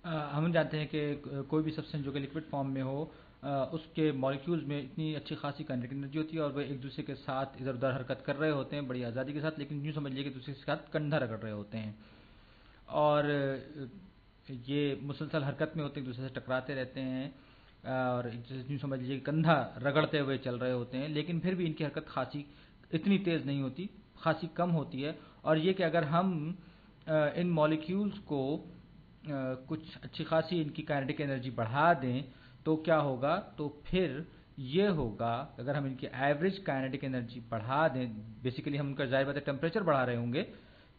हम जानते हैं कि कोई भी सब्सटेंस जो कि लिक्विड फॉर्म में हो, उसके मॉलिक्यूल्स में इतनी अच्छी खासी काइनेटिक एनर्जी होती है और वे एक दूसरे के साथ इधर उधर हरकत कर रहे होते हैं बड़ी आज़ादी के साथ, लेकिन यूँ समझ लीजिए कि दूसरे के साथ कंधा रगड़ रहे होते हैं और ये मुसलसल हरकत में होते हैं, एक दूसरे से टकराते रहते हैं और एक दूसरे यूँ समझ लीजिए कंधा रगड़ते हुए चल रहे होते हैं, लेकिन फिर भी इनकी हरकत खासी इतनी तेज़ नहीं होती, खासी कम होती है। और ये कि अगर हम इन मॉलिक्यूल्स को कुछ अच्छी खासी इनकी काइनेटिक एनर्जी बढ़ा दें तो क्या होगा, तो फिर ये होगा अगर हम इनकी एवरेज काइनेटिक एनर्जी बढ़ा दें, बेसिकली हम उनका ज़ाहिर बात है टेम्परेचर बढ़ा रहे होंगे,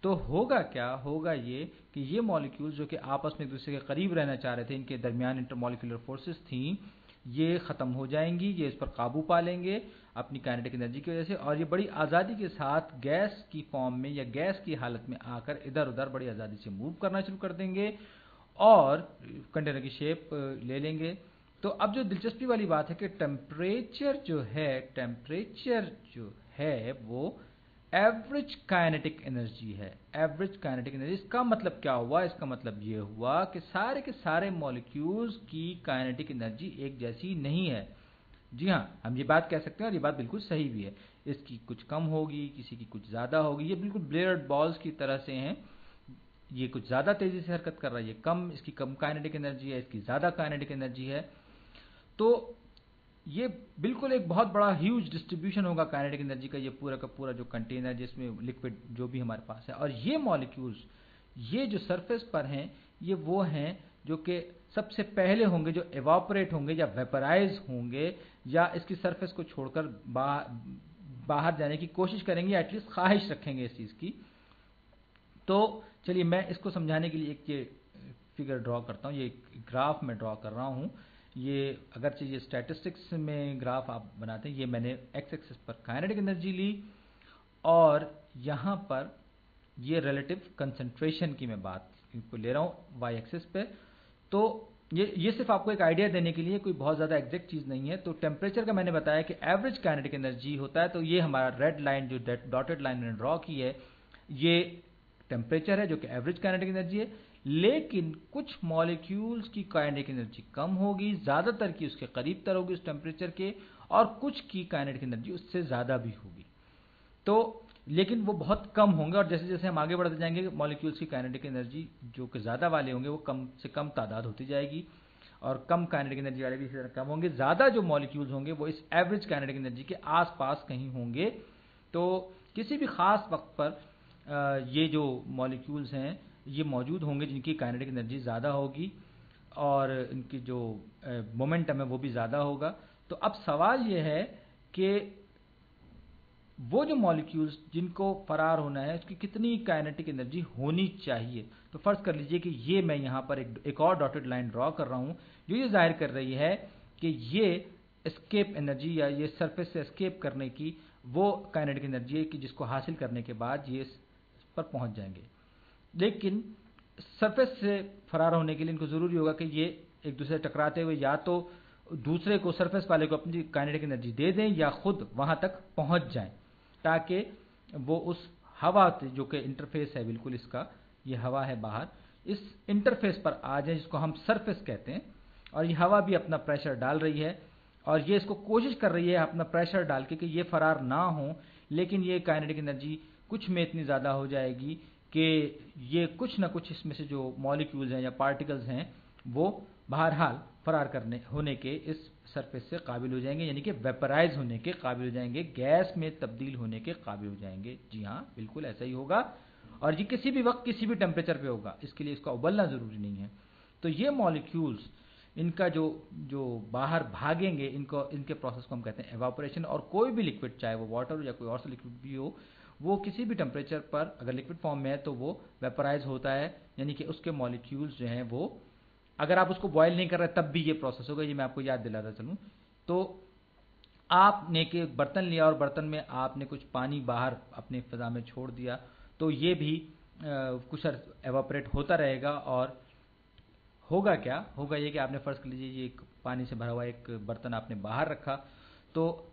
तो होगा क्या, होगा ये कि ये मॉलिक्यूल्स जो कि आपस में एक दूसरे के करीब रहना चाह रहे थे, इनके दरमियान इंटरमॉलिक्यूलर फोर्सेस थी, ये ख़त्म हो जाएंगी, ये इस पर काबू पा लेंगे अपनी काइनेटिक एनर्जी की वजह से, और ये बड़ी आज़ादी के साथ गैस की फॉर्म में या गैस की हालत में आकर इधर उधर बड़ी आज़ादी से मूव करना शुरू कर देंगे और कंटेनर की शेप ले लेंगे। तो अब जो दिलचस्पी वाली बात है कि टेम्परेचर जो है वो एवरेज काइनेटिक एनर्जी है। एवरेज काइनेटिक एनर्जी, इसका मतलब क्या हुआ, इसका मतलब ये हुआ कि सारे के सारे मॉलिक्यूल्स की काइनेटिक एनर्जी एक जैसी नहीं है। जी हाँ, हम ये बात कह सकते हैं और ये बात बिल्कुल सही भी है। इसकी कुछ कम होगी, किसी की कुछ ज़्यादा होगी, ये बिल्कुल ब्लेयर्ड बॉल्स की तरह से हैं। ये कुछ ज़्यादा तेज़ी से हरकत कर रहा है, ये कम, इसकी कम काइनेटिक एनर्जी है, इसकी ज़्यादा काइनेटिक एनर्जी है। तो ये बिल्कुल एक बहुत बड़ा ह्यूज डिस्ट्रीब्यूशन होगा काइनेटिक एनर्जी का, ये पूरा का पूरा जो कंटेनर जिसमें लिक्विड जो भी हमारे पास है। और ये मॉलिक्यूल्स, ये जो सरफेस पर हैं, ये वो हैं जो कि सबसे पहले होंगे जो एवापोरेट होंगे या वेपराइज होंगे या इसकी सरफेस को छोड़कर बाहर जाने की कोशिश करेंगे, एटलीस्ट ख्वाहिश रखेंगे इस चीज़ की। तो चलिए मैं इसको समझाने के लिए एक ये फिगर ड्रॉ करता हूँ, ये ग्राफ में ड्रॉ कर रहा हूँ। ये अगरचे ये स्टैटिस्टिक्स में ग्राफ आप बनाते हैं, ये मैंने एक्स एक्सिस पर काइनेटिक एनर्जी ली और यहाँ पर ये रिलेटिव कंसंट्रेशन की मैं बात इनको ले रहा हूँ वाई एक्सिस पे। तो ये सिर्फ आपको एक आइडिया देने के लिए, कोई बहुत ज़्यादा एग्जैक्ट चीज़ नहीं है। तो टेम्परेचर का मैंने बताया कि एवरेज काइनेटिक एनर्जी होता है, तो ये हमारा रेड लाइन जो डॉटेड लाइन मैंने ड्रॉ की है, ये टेम्परेचर है जो कि एवरेज काइनेटिक एनर्जी है। लेकिन कुछ मॉलिक्यूल्स की काइनेटिक एनर्जी कम होगी, ज़्यादातर की उसके करीब तर होगी उस टेम्परेचर के, और कुछ की काइनेटिक एनर्जी उससे ज़्यादा भी होगी। तो लेकिन वो बहुत कम होंगे, और जैसे जैसे हम आगे बढ़ते जाएंगे मॉलिक्यूल्स की काइनेटिक एनर्जी जो कि ज़्यादा वाले होंगे वो कम से कम तादाद होती जाएगी, और कम काइनेटिक एनर्जी वाले भी इसी तरह कम होंगे। ज़्यादा जो मॉलिक्यूल्स होंगे वो इस एवरेज काइनेटिक एनर्जी के आसपास कहीं होंगे। तो किसी भी ख़ास वक्त पर ये जो मॉलिक्यूल्स हैं ये मौजूद होंगे जिनकी काइनेटिक एनर्जी ज़्यादा होगी और इनकी जो मोमेंटम है वो भी ज़्यादा होगा। तो अब सवाल ये है कि वो जो मॉलिक्यूल्स जिनको फरार होना है उसकी कितनी काइनेटिक एनर्जी होनी चाहिए। तो फर्ज कर लीजिए कि ये मैं यहाँ पर एक और डॉटेड लाइन ड्रॉ कर रहा हूँ जो ये जाहिर कर रही है कि ये एस्केप एनर्जी या ये सरफेस से एस्केप करने की वो काइनेटिक एनर्जी है कि जिसको हासिल करने के बाद ये इस पर पहुँच जाएंगे। लेकिन सरफेस से फरार होने के लिए इनको ज़रूरी होगा कि ये एक दूसरे से टकराते हुए या तो दूसरे को, सरफेस वाले को अपनी काइनेटिक एनर्जी दे दें या खुद वहाँ तक पहुँच जाएं, ताकि वो उस हवा जो कि इंटरफेस है बिल्कुल इसका, ये हवा है बाहर, इस इंटरफेस पर आ जाए जिसको हम सरफेस कहते हैं। और ये हवा भी अपना प्रेशर डाल रही है और ये इसको कोशिश कर रही है अपना प्रेशर डाल के कि ये फरार ना हो, लेकिन ये काइनेटिक एनर्जी कुछ में इतनी ज़्यादा हो जाएगी कि ये कुछ ना कुछ इसमें से जो मॉलिक्यूल्स हैं या पार्टिकल्स हैं वो बहरहाल फरार करने होने के इस सरफेस से काबिल हो जाएंगे, यानी कि वेपराइज होने के काबिल हो जाएंगे, गैस में तब्दील होने के काबिल हो जाएंगे। जी हाँ, बिल्कुल ऐसा ही होगा और ये किसी भी वक्त किसी भी टेम्परेचर पे होगा, इसके लिए इसका उबलना ज़रूरी नहीं है। तो ये मॉलिक्यूल्स, इनका जो बाहर भागेंगे, इनके प्रोसेस को हम कहते हैं एवापोरेशन। और कोई भी लिक्विड, चाहे वो वाटर हो या कोई और सा लिक्विड भी हो, वो किसी भी टेम्परेचर पर अगर लिक्विड फॉर्म में है तो वो वेपराइज होता है, यानी कि उसके मॉलिक्यूल्स जो हैं वो, अगर आप उसको बॉयल नहीं कर रहे तब भी ये प्रोसेस होगा। ये मैं आपको याद दिलाता चलूँ तो आपने के बर्तन लिया और बर्तन में आपने कुछ पानी बाहर अपने फ़िज़ा में छोड़ दिया, तो ये भी कुछ एवापोरेट होता रहेगा। और होगा क्या, होगा ये कि आपने फ़र्ज़ कर लीजिए ये एक पानी से भरा हुआ एक बर्तन आपने बाहर रखा, तो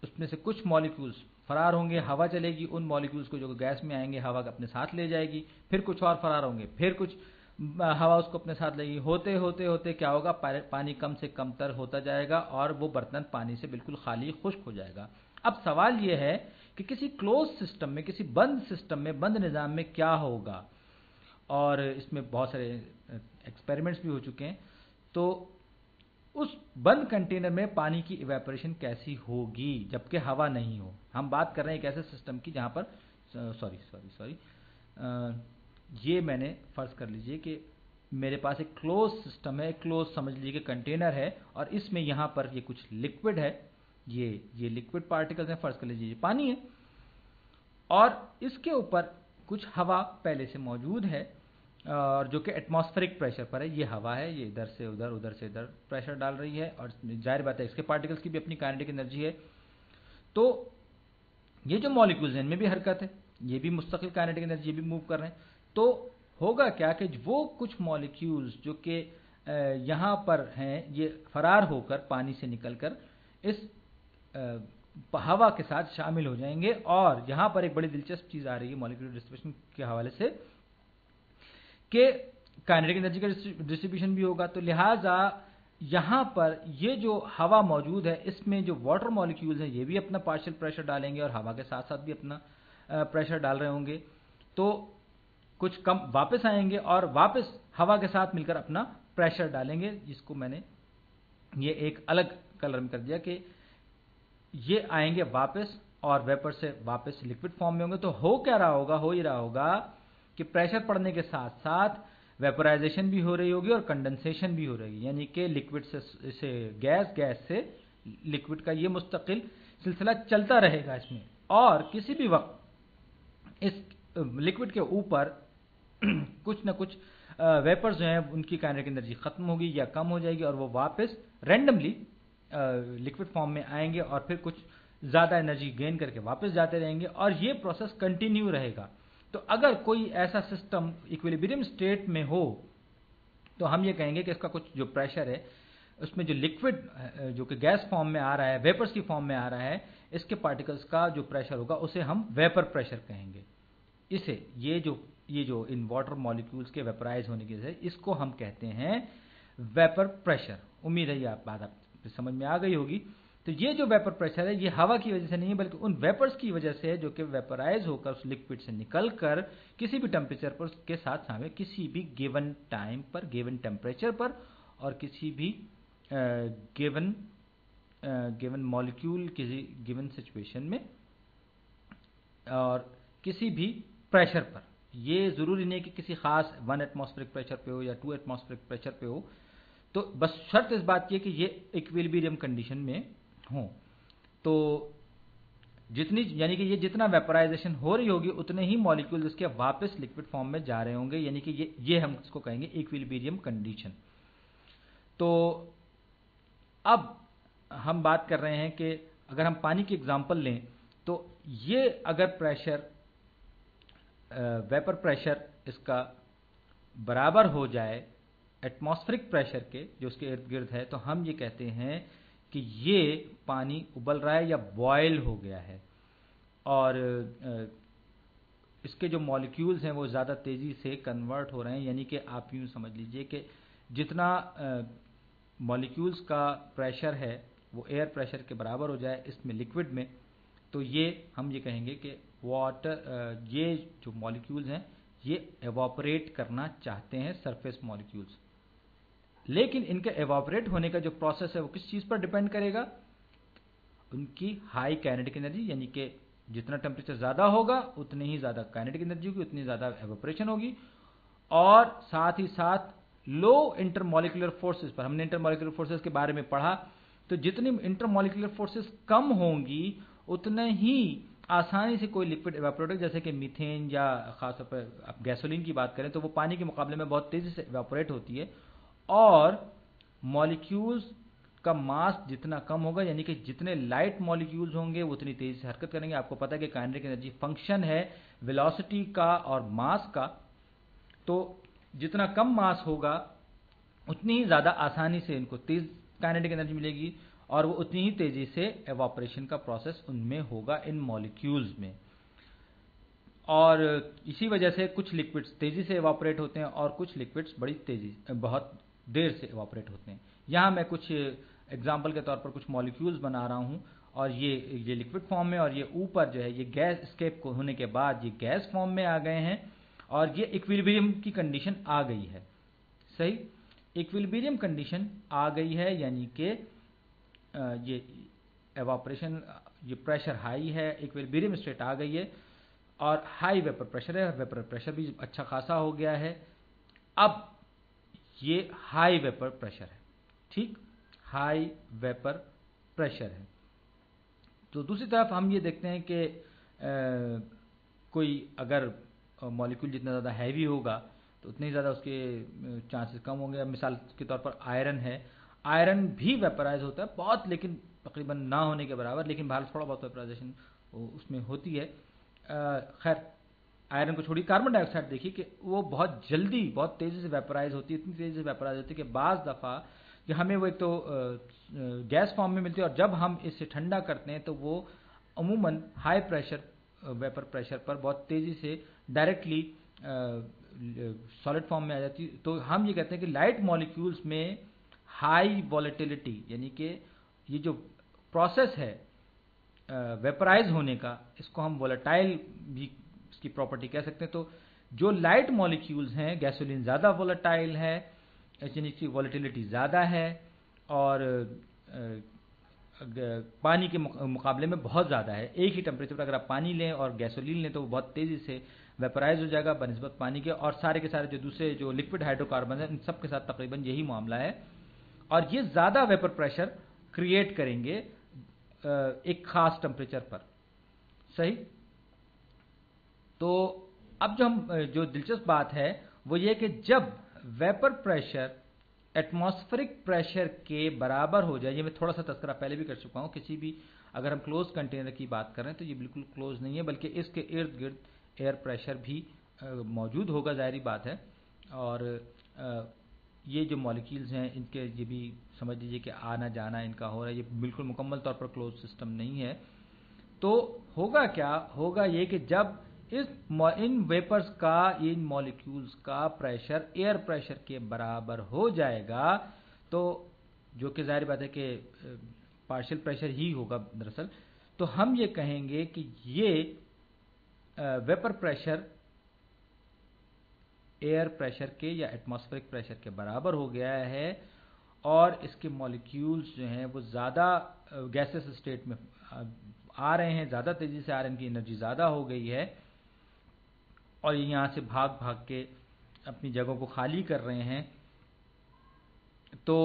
उसमें से कुछ मॉलिक्यूल्स फरार होंगे, हवा चलेगी, उन मॉलिक्यूल्स को जो गैस में आएंगे हवा अपने साथ ले जाएगी, फिर कुछ और फरार होंगे, फिर कुछ हवा उसको अपने साथ लेगी, होते होते होते क्या होगा, पानी कम से कम तर होता जाएगा और वो बर्तन पानी से बिल्कुल खाली खुश्क हो जाएगा। अब सवाल ये है कि किसी क्लोज सिस्टम में, किसी बंद सिस्टम में, बंद निज़ाम में क्या होगा, और इसमें बहुत सारे एक्सपेरिमेंट्स भी हो चुके हैं। तो उस बंद कंटेनर में पानी की इवेपोरेशन कैसी होगी जबकि हवा नहीं हो। हम बात कर रहे हैं एक ऐसे सिस्टम की जहां पर सॉरी ये मैंने फर्ज कर लीजिए कि मेरे पास एक क्लोज सिस्टम है, क्लोज समझ लीजिए कि कंटेनर है, और इसमें यहां पर ये कुछ लिक्विड है, ये लिक्विड पार्टिकल्स हैं, फर्ज कर लीजिए पानी है, और इसके ऊपर कुछ हवा पहले से मौजूद है, और जो कि एटमॉस्फेरिक प्रेशर पर है। ये हवा है, ये इधर से उधर, उधर से इधर प्रेशर डाल रही है, और जाहिर बात है इसके पार्टिकल्स की भी अपनी काइनेटिक एनर्जी है। तो ये जो मॉलिक्यूल्स हैं इनमें भी हरकत है, ये भी मुस्तकिल काइनेटिक एनर्जी, ये भी मूव कर रहे हैं। तो होगा क्या कि वो कुछ मॉलिक्यूल्स जो कि यहाँ पर हैं, ये फरार होकर पानी से निकलकर इस हवा के साथ शामिल हो जाएंगे। और यहाँ पर एक बड़ी दिलचस्प चीज़ आ रही है मॉलिक्यूलर डिस्ट्रीब्यूशन के हवाले से कि काइनेटिक एनर्जी का डिस्ट्रीब्यूशन भी होगा। तो लिहाजा यहाँ पर ये जो हवा मौजूद है, इसमें जो वाटर मॉलिक्यूल्स हैं ये भी अपना पार्शियल प्रेशर डालेंगे और हवा के साथ साथ भी अपना प्रेशर डाल रहे होंगे। तो कुछ कम वापस आएंगे और वापस हवा के साथ मिलकर अपना प्रेशर डालेंगे, जिसको मैंने ये एक अलग कलर में कर दिया कि ये आएंगे वापस और वेपर से वापस लिक्विड फॉर्म में होंगे। तो हो क्या रहा होगा, हो ही रहा होगा कि प्रेशर पड़ने के साथ साथ वेपोराइजेशन भी हो रही होगी और कंडेंसेशन भी हो रही है, यानी कि लिक्विड से गैस, गैस से लिक्विड का ये मुस्तकिल सिलसिला चलता रहेगा इसमें। और किसी भी वक्त इस लिक्विड के ऊपर कुछ ना कुछ वेपर्स जो हैं उनकी काइनेटिक एनर्जी खत्म होगी या कम हो जाएगी, और वो वापस रैंडमली लिक्विड फॉर्म में आएंगे और फिर कुछ ज़्यादा एनर्जी गेन करके वापस जाते रहेंगे, और ये प्रोसेस कंटिन्यू रहेगा। तो अगर कोई ऐसा सिस्टम इक्विलिब्रियम स्टेट में हो तो हम ये कहेंगे कि इसका कुछ जो प्रेशर है, उसमें जो लिक्विड जो कि गैस फॉर्म में आ रहा है, वेपर्स की फॉर्म में आ रहा है, इसके पार्टिकल्स का जो प्रेशर होगा उसे हम वेपर प्रेशर कहेंगे। इसे ये जो इन वाटर मॉलिक्यूल्स के वेपराइज होने की वजह से, इसको हम कहते हैं वेपर प्रेशर। उम्मीद है ये बात आप समझ में आ गई होगी। तो ये जो वेपर प्रेशर है ये हवा की वजह से नहीं है, बल्कि उन वेपर्स की वजह से है जो कि वेपराइज होकर उस लिक्विड से निकलकर किसी भी टेम्परेचर पर के साथ शामिल, किसी भी गिवन टाइम पर, गिवन टेम्परेचर पर, और किसी भी गिवन मॉलिक्यूल किसी गिवन सिचुएशन में और किसी भी प्रेशर पर। ये ज़रूरी नहीं कि किसी खास 1 एटमॉस्फेरिक प्रेशर पे हो या 2 एटमॉस्फेरिक प्रेशर पे हो, तो बस शर्त इस बात की है कि ये इक्विलिब्रियम कंडीशन में हो। तो जितनी, यानी कि ये जितना वेपराइजेशन हो रही होगी उतने ही मॉलिक्यूल्स इसके वापस लिक्विड फॉर्म में जा रहे होंगे, यानी कि ये हम इसको कहेंगे इक्विलिब्रियम कंडीशन। तो अब हम बात कर रहे हैं कि अगर हम पानी की एग्जांपल लें तो ये अगर प्रेशर, वेपर प्रेशर इसका बराबर हो जाए एटमॉस्फेरिक प्रेशर के जो उसके इर्द गिर्द है, तो हम ये कहते हैं कि ये पानी उबल रहा है या बॉयल हो गया है, और इसके जो मॉलिक्यूल्स हैं वो ज़्यादा तेज़ी से कन्वर्ट हो रहे हैं। यानी कि आप यूँ समझ लीजिए कि जितना मॉलिक्यूल्स का प्रेशर है वो एयर प्रेशर के बराबर हो जाए इसमें लिक्विड में, तो ये हम ये कहेंगे कि वाटर, ये जो मॉलिक्यूल्स हैं ये एवापोरेट करना चाहते हैं, सरफेस मॉलिक्यूल्स। लेकिन इनके एवापोरेट होने का जो प्रोसेस है वो किस चीज़ पर डिपेंड करेगा, उनकी हाई काइनेटिक एनर्जी, यानी कि जितना टेम्परेचर ज़्यादा होगा उतनी ही ज़्यादा काइनेटिक एनर्जी होगी, उतनी ज़्यादा एवापोरेशन होगी, और साथ ही साथ लो इंटरमॉलिक्यूलर फोर्सेस पर। हमने इंटरमॉलिक्यूलर फोर्सेस के बारे में पढ़ा, तो जितनी इंटरमॉलिक्यूलर फोर्सेस कम होंगी उतने ही आसानी से कोई लिक्विड एवापोरेट, जैसे कि मीथेन या खासतौर पर आप गैसोलीन की बात करें तो वो पानी के मुकाबले में बहुत तेज़ी से एवापोरेट होती है, और मॉलिक्यूल्स का मास जितना कम होगा, यानी कि जितने लाइट मॉलिक्यूल्स होंगे वो उतनी तेज़ी से हरकत करेंगे। आपको पता है कि काइनेटिक एनर्जी फंक्शन है वेलोसिटी का और मास का, तो जितना कम मास होगा उतनी ही ज़्यादा आसानी से इनको तेज़ काइनेटिक एनर्जी मिलेगी, और वो उतनी ही तेज़ी से एवापोरेशन का प्रोसेस उनमें होगा, इन मॉलिक्यूल्स में। और इसी वजह से कुछ लिक्विड्स तेज़ी से इवापोरेट होते हैं और कुछ लिक्विड्स बहुत देर से इवापोरेट होते हैं। यहाँ मैं कुछ एग्जाम्पल के तौर पर कुछ मॉलिक्यूल्स बना रहा हूँ और ये लिक्विड फॉर्म में, और ये ऊपर जो है ये गैस स्केप को होने के बाद ये गैस फॉर्म में आ गए हैं और ये इक्विलिब्रियम की कंडीशन आ गई है। सही, इक्विलिब्रियम कंडीशन आ गई है, यानी कि ये एवापोरेशन, ये प्रेशर हाई है, इक्विलिब्रियम स्टेट आ गई है और हाई वेपर प्रेशर है, वेपर प्रेशर भी अच्छा खासा हो गया है। अब ये हाई वेपर प्रेशर है, ठीक, हाई वेपर प्रेशर है। तो दूसरी तरफ हम ये देखते हैं कि कोई अगर मॉलिक्यूल जितना ज़्यादा हैवी होगा तो उतने ही ज़्यादा उसके चांसेस कम होंगे। मिसाल के तौर पर आयरन है, आयरन भी वेपराइज होता है बहुत, लेकिन तकरीबन ना होने के बराबर, लेकिन बाहर थोड़ा बहुत वेपराइजेशन उसमें होती है। खैर, आयरन को छोड़िए, कार्बन डाइऑक्साइड देखिए कि वो बहुत जल्दी बहुत तेज़ी से वेपराइज होती है, इतनी तेज़ी से वेपराइज होती है कि बाज़ दफ़ा कि हमें वो एक तो गैस फॉर्म में मिलती है और जब हम इसे ठंडा करते हैं तो वो अमूमन हाई प्रेशर वेपर प्रेशर पर बहुत तेज़ी से डायरेक्टली सॉलिड फॉर्म में आ जाती है। तो हम ये कहते हैं कि लाइट मॉलिक्यूल्स में हाई वॉलेटिलिटी, यानी कि ये जो प्रोसेस है वेपराइज होने का, इसको हम वोलेटाइल भी इसकी प्रॉपर्टी कह सकते हैं। तो जो लाइट मॉलिक्यूल्स हैं, गैसोलीन ज़्यादा वोलेटाइल है, यानी कि वॉलेटिलिटी ज़्यादा है और पानी के मुकाबले में बहुत ज़्यादा है। एक ही टेम्परेचर पर अगर आप पानी लें और गैसोलीन लें तो वो बहुत तेज़ी से वेपराइज हो जाएगा बनिस्बत पानी के, और सारे के सारे जो दूसरे जो लिक्विड हाइड्रोकार्बन हैं उन सब के साथ तकरीबन यही मामला है। और ये ज़्यादा वेपर प्रेशर क्रिएट करेंगे एक खास टेम्परेचर पर। सही, तो अब जो दिलचस्प बात है वो ये कि जब वेपर प्रेशर एटमॉस्फेरिक प्रेशर के बराबर हो जाए, ये मैं थोड़ा सा तस्करा पहले भी कर चुका हूँ, किसी भी अगर हम क्लोज कंटेनर की बात करें तो ये बिल्कुल क्लोज नहीं है, बल्कि इसके इर्द गिर्द एयर प्रेशर भी मौजूद होगा, जाहिर बात है। और ये जो मॉलिक्यूल्स हैं इनके ये भी समझ लीजिए कि आना जाना इनका हो रहा है, ये बिल्कुल मुकम्मल तौर पर क्लोज सिस्टम नहीं है। तो होगा क्या, होगा ये कि जब इन वेपर्स का, इन मॉलिक्यूल्स का प्रेशर एयर प्रेशर के बराबर हो जाएगा, तो जो कि जाहिर बात है कि पार्शियल प्रेशर ही होगा दरअसल, तो हम ये कहेंगे कि ये वेपर प्रेशर एयर प्रेशर के या एटमॉस्फेरिक प्रेशर के बराबर हो गया है और इसके मॉलिक्यूल्स जो हैं वो ज़्यादा गैसेस स्टेट में आ रहे हैं, ज़्यादा तेज़ी से आ रहे हैं, इनकी एनर्जी ज़्यादा हो गई है और ये यहाँ से भाग भाग के अपनी जगहों को खाली कर रहे हैं। तो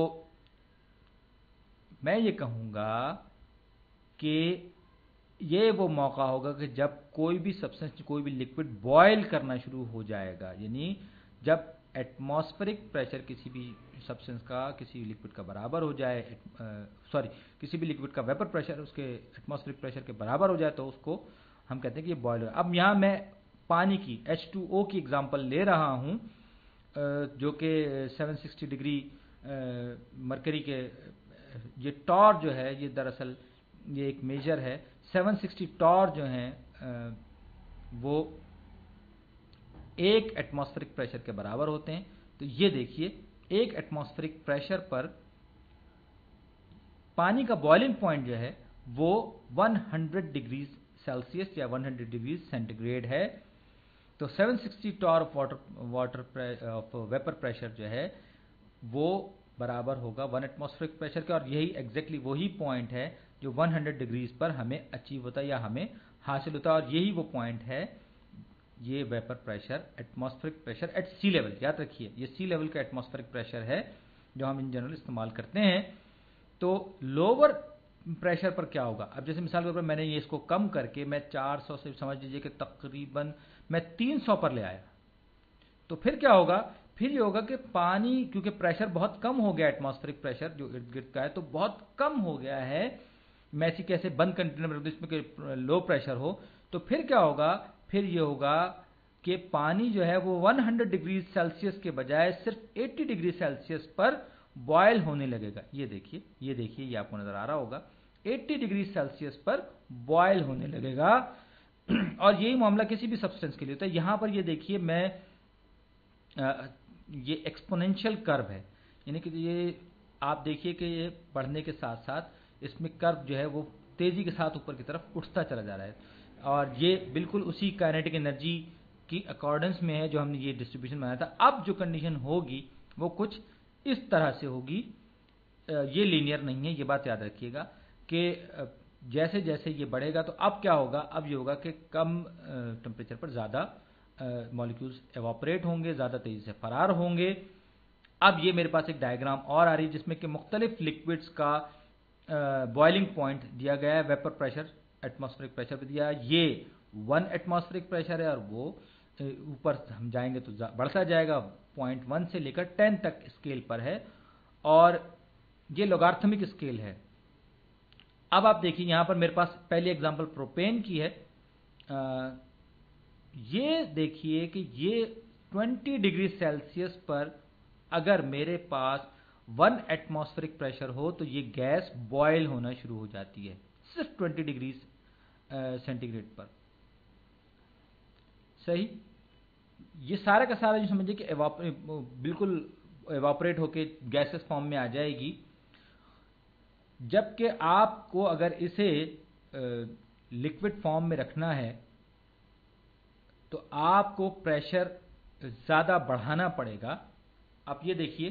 मैं ये कहूँगा कि ये वो मौका होगा कि जब कोई भी सब्सटेंस, कोई भी लिक्विड बॉयल करना शुरू हो जाएगा, यानी जब एटमॉस्फेरिक प्रेशर किसी भी सब्सटेंस का, किसी लिक्विड का बराबर हो जाए, किसी भी लिक्विड का वेपर प्रेशर उसके एटमॉस्फेरिक प्रेशर के बराबर हो जाए, तो उसको हम कहते हैं कि ये बॉयल हो। अब यहाँ मैं पानी की H2O की एग्जांपल ले रहा हूँ, जो कि 760 डिग्री मरकरी के, ये टॉर जो है ये दरअसल ये एक मेजर है। 760 टॉर जो हैं वो एक एटमॉस्फेरिक प्रेशर के बराबर होते हैं। तो ये देखिए, एक एटमॉस्फेरिक प्रेशर पर पानी का बॉइलिंग पॉइंट जो है वो 100 डिग्री सेल्सियस या 100 डिग्री सेंटीग्रेड है। तो 760 टॉर ऑफ वेपर प्रेशर जो है वो बराबर होगा 1 एटमॉस्फेरिक प्रेशर के, और यही एग्जैक्टली वही पॉइंट है जो 100 डिग्रीज पर हमें अचीव होता है या हमें हासिल होता है, और यही वो पॉइंट है, ये vapour pressure atmospheric pressure at sea level. याद रखिए, ये सी लेवल का एटमॉस्फेरिक प्रेशर है जो हम इन जनरल इस्तेमाल करते हैं। तो लोअर प्रेशर पर क्या होगा, अब जैसे मिसाल के तौर पर मैंने ये इसको कम करके मैं 400 से समझ लीजिए कि तकरीबन मैं 300 पर ले आया, तो फिर क्या होगा, फिर ये होगा कि पानी, क्योंकि प्रेशर बहुत कम हो गया, एटमॉस्फेरिक प्रेशर जो इर्द गिर्द का है तो बहुत कम हो गया है, मैं ऐसी कैसे बंद कंटेनर में इसमें लो प्रेशर हो, तो फिर क्या होगा, फिर ये होगा कि पानी जो है वो 100 डिग्री सेल्सियस के बजाय सिर्फ 80 डिग्री सेल्सियस पर बॉयल होने लगेगा। ये देखिए, ये देखिए, ये आपको नजर आ रहा होगा, 80 डिग्री सेल्सियस पर बॉयल होने लगेगा। और यही मामला किसी भी सब्सटेंस के लिए होता है। यहाँ पर ये देखिए मैं ये एक्सपोनेंशियल कर्व है, यानी कि ये आप देखिए कि ये बढ़ने के साथ साथ इसमें कर्व जो है वो तेज़ी के साथ ऊपर की तरफ उठता चला जा रहा है, और ये बिल्कुल उसी काइनेटिक एनर्जी की अकॉर्डेंस में है जो हमने ये डिस्ट्रीब्यूशन बनाया था। अब जो कंडीशन होगी वो कुछ इस तरह से होगी, ये लीनियर नहीं है, ये बात याद रखिएगा कि जैसे जैसे ये बढ़ेगा तो अब क्या होगा, अब ये होगा कि कम टेम्परेचर पर ज़्यादा मॉलिक्यूल्स एवापोरेट होंगे, ज़्यादा तेज़ी से फरार होंगे। अब ये मेरे पास एक डायग्राम और आ रही है जिसमें कि मुख्तलिफ लिक्विड्स का बॉइलिंग पॉइंट दिया गया है, वेपर प्रेशर एटमॉस्फेरिक प्रेशर पे दिया है। ये 1 एटमॉस्फेरिक प्रेशर है और वो ऊपर हम जाएंगे तो बढ़ता जाएगा, 0.1 से लेकर 10 तक स्केल पर है, और ये लॉगरिथमिक स्केल है। अब आप देखिए यहाँ पर मेरे पास पहली एग्जांपल प्रोपेन की है। ये देखिए कि ये 20 डिग्री सेल्सियस पर अगर मेरे पास 1 एटमॉस्फेरिक प्रेशर हो तो ये गैस बॉयल होना शुरू हो जाती है, सिर्फ 20 डिग्री सेंटीग्रेड पर। सही, ये सारा का सारा जो समझिए कि बिल्कुल एवापोरेट होके गैसेस फॉर्म में आ जाएगी। जबकि आपको अगर इसे लिक्विड फॉर्म में रखना है तो आपको प्रेशर ज़्यादा बढ़ाना पड़ेगा। आप ये देखिए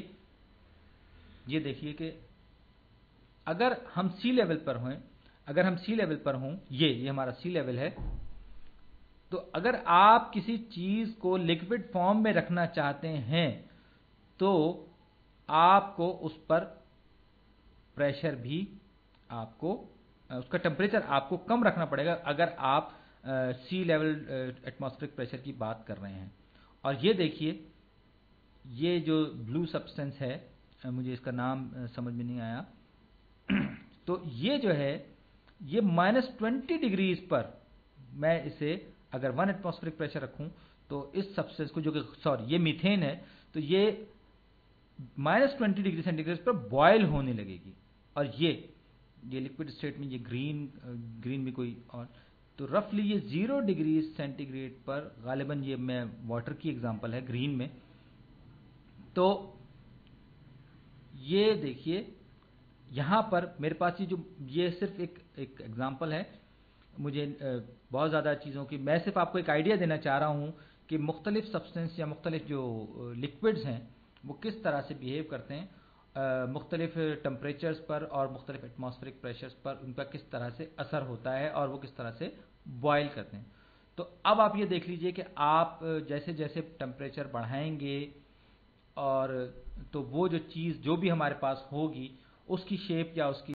कि अगर हम सी लेवल पर हों, ये हमारा सी लेवल है, तो अगर आप किसी चीज़ को लिक्विड फॉर्म में रखना चाहते हैं तो आपको उस पर प्रेशर भी उसका टेम्परेचर आपको कम रखना पड़ेगा अगर आप सी लेवल एटमॉस्फेरिक प्रेशर की बात कर रहे हैं। और ये देखिए, ये जो ब्लू सब्सटेंस है, मुझे इसका नाम समझ में नहीं आया, तो ये जो है ये -20 डिग्रीज पर मैं इसे अगर 1 एटमॉस्फेरिक प्रेशर रखूं तो इस सब्सटेंस को, जो कि ये मीथेन है, तो ये -20 डिग्री सेंटीग्रेड पर बॉयल होने लगेगी। और ये लिक्विड स्टेट में ये ग्रीन भी कोई और, तो रफली ये 0 डिग्री सेंटीग्रेड पर, गालिबन ये मैं वाटर की एग्जांपल है ग्रीन में। तो ये देखिए यहाँ पर मेरे पास ये सिर्फ एक एग्जांपल है, मुझे बहुत ज़्यादा चीज़ों की, मैं सिर्फ आपको एक आइडिया देना चाह रहा हूँ कि मुख्तलिफ सब्सटेंस या मुख्तलिफ जो लिक्विड्स हैं वो किस तरह से बिहेव करते हैं मुख्तलिफ टेम्परेचर्स पर और मुख्तलिफ एटमॉस्फेरिक प्रेशर्स पर, उनका किस तरह से असर होता है और वो किस तरह से बॉयल करते हैं। तो अब आप ये देख लीजिए कि आप जैसे जैसे टेम्परेचर बढ़ाएंगे और तो वो जो चीज़ जो भी हमारे पास होगी उसकी शेप या उसकी